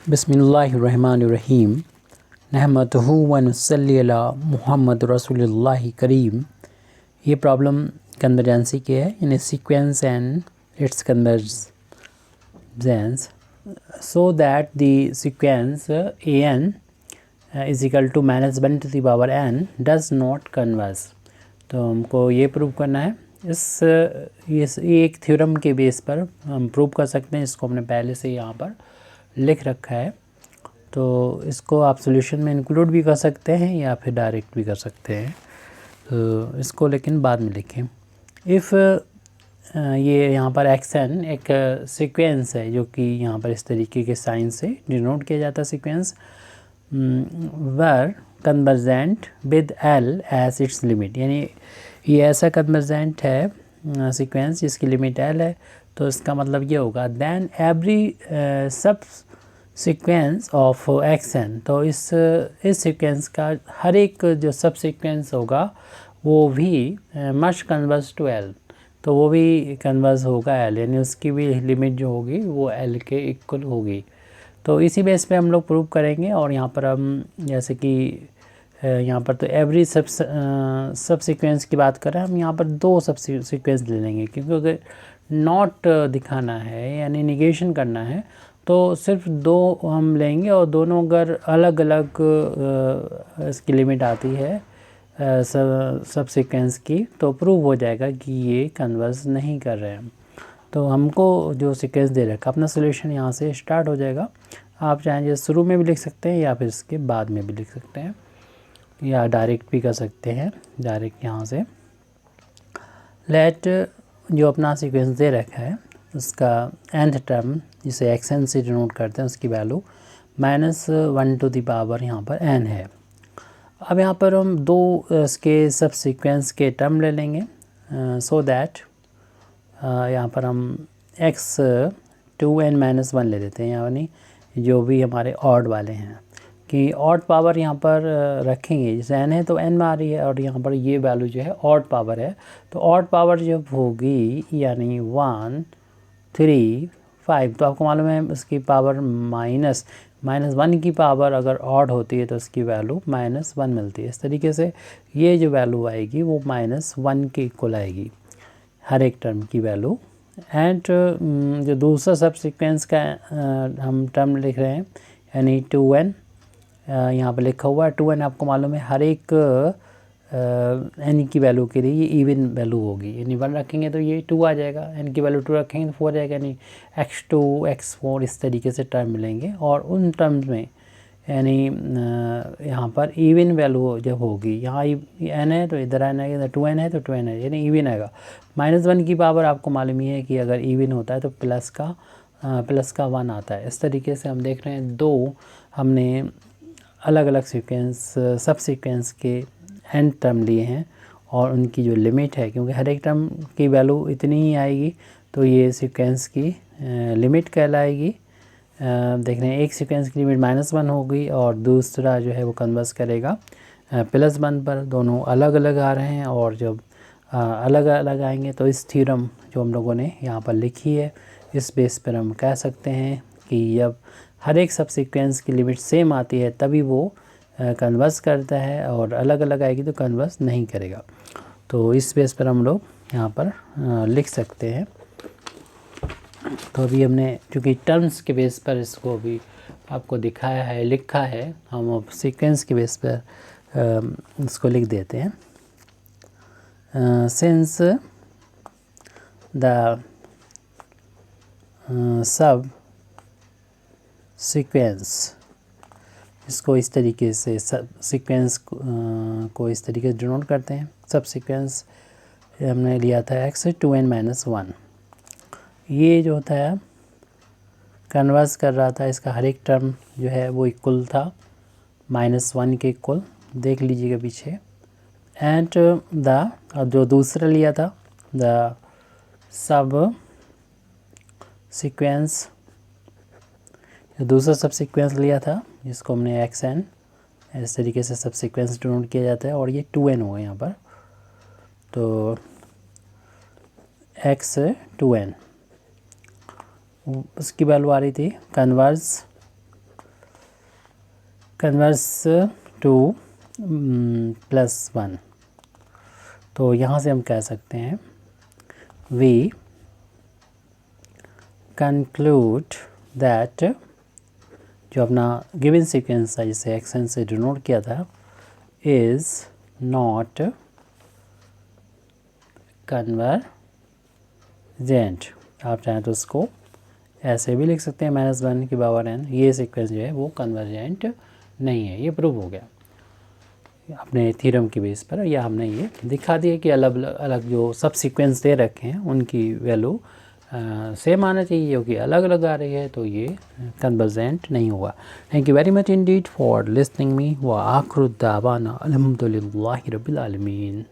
बिस्मिल्लाहिर्रहमानिर्रहीम नहमदुहु व नुसल्ली अला मुहम्मद रसूलुल्लाहि करीम। ये प्रॉब्लम कन्वर्जेंसी की है, in sequence and its convergence so that the sequence a n is equal to -1 to the power n does not converge. तो हमको ये प्रूव करना है। ये एक थ्योरम के बेस पर हम प्रूव कर सकते हैं। इसको हमने पहले से यहाँ पर लिख रखा है, तो इसको आप सॉल्यूशन में इंक्लूड भी कर सकते हैं या फिर डायरेक्ट भी कर सकते हैं। तो इसको लेकिन बाद में लिखें। इफ़ ये यहाँ पर xn एक सीक्वेंस है जो कि यहाँ पर इस तरीके के साइन से डिनोट किया जाता है sequence, were convergent with l as its limit, यानी ये ऐसा कन्वर्जेंट है सीक्वेंस जिसकी लिमिट l है। तो इसका मतलब ये होगा देन एवरी सब सीक्वेंस ऑफ xn, तो इस सीक्वेंस का हर एक जो सब सीक्वेंस होगा वो भी मस्ट कन्वर्ज टू l, तो वो भी कन्वर्ज होगा l, यानी उसकी भी लिमिट जो होगी वो l के इक्वल होगी। तो इसी बेस पे हम लोग प्रूव करेंगे। और यहाँ पर हम जैसे कि यहाँ पर तो एवरी सब सीक्वेंस की बात करें, हम यहाँ पर 2 सब सीक्वेंस ले लेंगे, क्योंकि अगर नॉट दिखाना है यानी निगेशन करना है तो सिर्फ 2 हम लेंगे, और दोनों अगर अलग अलग इसकी लिमिट आती है सब सीक्वेंस की, तो प्रूव हो जाएगा कि ये कन्वर्ज नहीं कर रहे हैं। तो हमको जो सीक्वेंस दे रखा, अपना सोल्यूशन यहाँ से स्टार्ट हो जाएगा। आप चाहें शुरू में भी लिख सकते हैं या फिर इसके बाद में भी लिख सकते हैं, या डायरेक्ट भी कर सकते हैं। डायरेक्ट यहाँ से लेट जो अपना सीक्वेंस दे रखा है उसका nth टर्म जिसे xn से डिनोट करते हैं उसकी वैल्यू -1 टू द पावर यहाँ पर n है। अब यहाँ पर हम 2 इसके सब सीक्वेंस के टर्म ले लेंगे, सो दैट यहाँ पर हम x2n-1 ले लेते हैं, यानी जो भी हमारे ऑड वाले हैं कि ऑड पावर यहाँ पर रखेंगे। जैसे n है तो n में आ रही है, और यहाँ पर ये वैल्यू जो है ऑड पावर है, तो ऑड पावर जब होगी यानी 1 3 5, तो आपको मालूम है उसकी पावर -1 की पावर अगर ऑड होती है तो उसकी वैल्यू -1 मिलती है। इस तरीके से ये जो वैल्यू आएगी वो -1 के इक्वल आएगी हर एक टर्म की वैल्यू। एंड जो दूसरा सब सीक्वेंस का हम टर्म लिख रहे हैं यानी 2n, यहाँ पर लिखा हुआ है 2n, आपको मालूम है हर एक n की वैल्यू के लिए ये इवन वैल्यू होगी, यानी 1 रखेंगे तो ये 2 आ जाएगा, n की वैल्यू 2 रखेंगे तो 4 आ जाएगा, यानी x2 x4 इस तरीके से टर्म मिलेंगे। और उन टर्म्स में यानी यहाँ पर इवन वैल्यू जब होगी, यहाँ n है तो इधर n है, इधर 2n है तो 2n है, यानी इवन आएगा। -1 की पावर आपको मालूम ही है कि अगर इवन होता है तो प्लस का 1 आता है। इस तरीके से हम देख रहे हैं 2 हमने अलग अलग सीक्वेंस सब सीक्वेंस के n टर्म लिए हैं, और उनकी जो लिमिट है, क्योंकि हर एक टर्म की वैल्यू इतनी ही आएगी तो ये सीक्वेंस की लिमिट कहलाएगी। देख रहे हैं एक सीक्वेंस की लिमिट -1 होगी और दूसरा जो है वो कन्वर्स करेगा +1 पर। दोनों अलग अलग आ रहे हैं, और जब अलग अलग आएंगे तो इस थ्योरम जो हम लोगों ने यहाँ पर लिखी है इस बेस पर हम कह सकते हैं कि जब हर एक सब सीक्वेंस की लिमिट सेम आती है तभी वो कन्वर्स करता है, और अलग अलग आएगी तो कन्वर्स नहीं करेगा। तो इस बेस पर हम लोग यहाँ पर लिख सकते हैं। तो अभी हमने चूँकि टर्म्स के बेस पर इसको भी आपको दिखाया है, लिखा है, हम अब सीक्वेंस के बेस पर इसको लिख देते हैं। सिंस द सब सीक्वेंस, इसको इस तरीके से सब सीक्वेंस को इस तरीके से डिनोट करते हैं। सब सीक्वेंस हमने लिया था x2n-1, ये जो होता है कन्वर्स कर रहा था, इसका हर एक टर्म जो है वो इक्वल था -1 के इक्वल, देख लीजिएगा पीछे। एंड द जो दूसरा लिया था द सब सीक्वेंस, दूसरा सब सीक्वेंस लिया था जिसको हमने xn इस तरीके से सब सीक्वेंस डिनोट किया जाता है, और ये 2n होगा यहाँ पर, तो x2n उसकी वैल्यू आ रही थी कन्वर्स कन्वर्स टू +1, तो यहाँ से हम कह सकते हैं वी कंक्लूड दैट जो अपना गिवन सीक्वेंस था जिसे एक्सन से डिनोट किया था इज़ नॉट कन्वर्जेंट। आप चाहें तो उसको ऐसे भी लिख सकते हैं -1n, ये सीक्वेंस जो है वो कन्वर्जेंट नहीं है। ये प्रूव हो गया अपने थ्योरम की बेस पर, या हमने ये दिखा दिया कि अलग अलग जो सब सीक्वेंस दे रखे हैं उनकी वैल्यू सेम आना चाहिए, क्योंकि अलग अलग आ रही है तो ये कन्वर्जेंट नहीं हुआ। Thank you very much Indeed for listening me व आखिर दावाना अल्हम्दुलिल्लाहि रब्बिल आलमीन।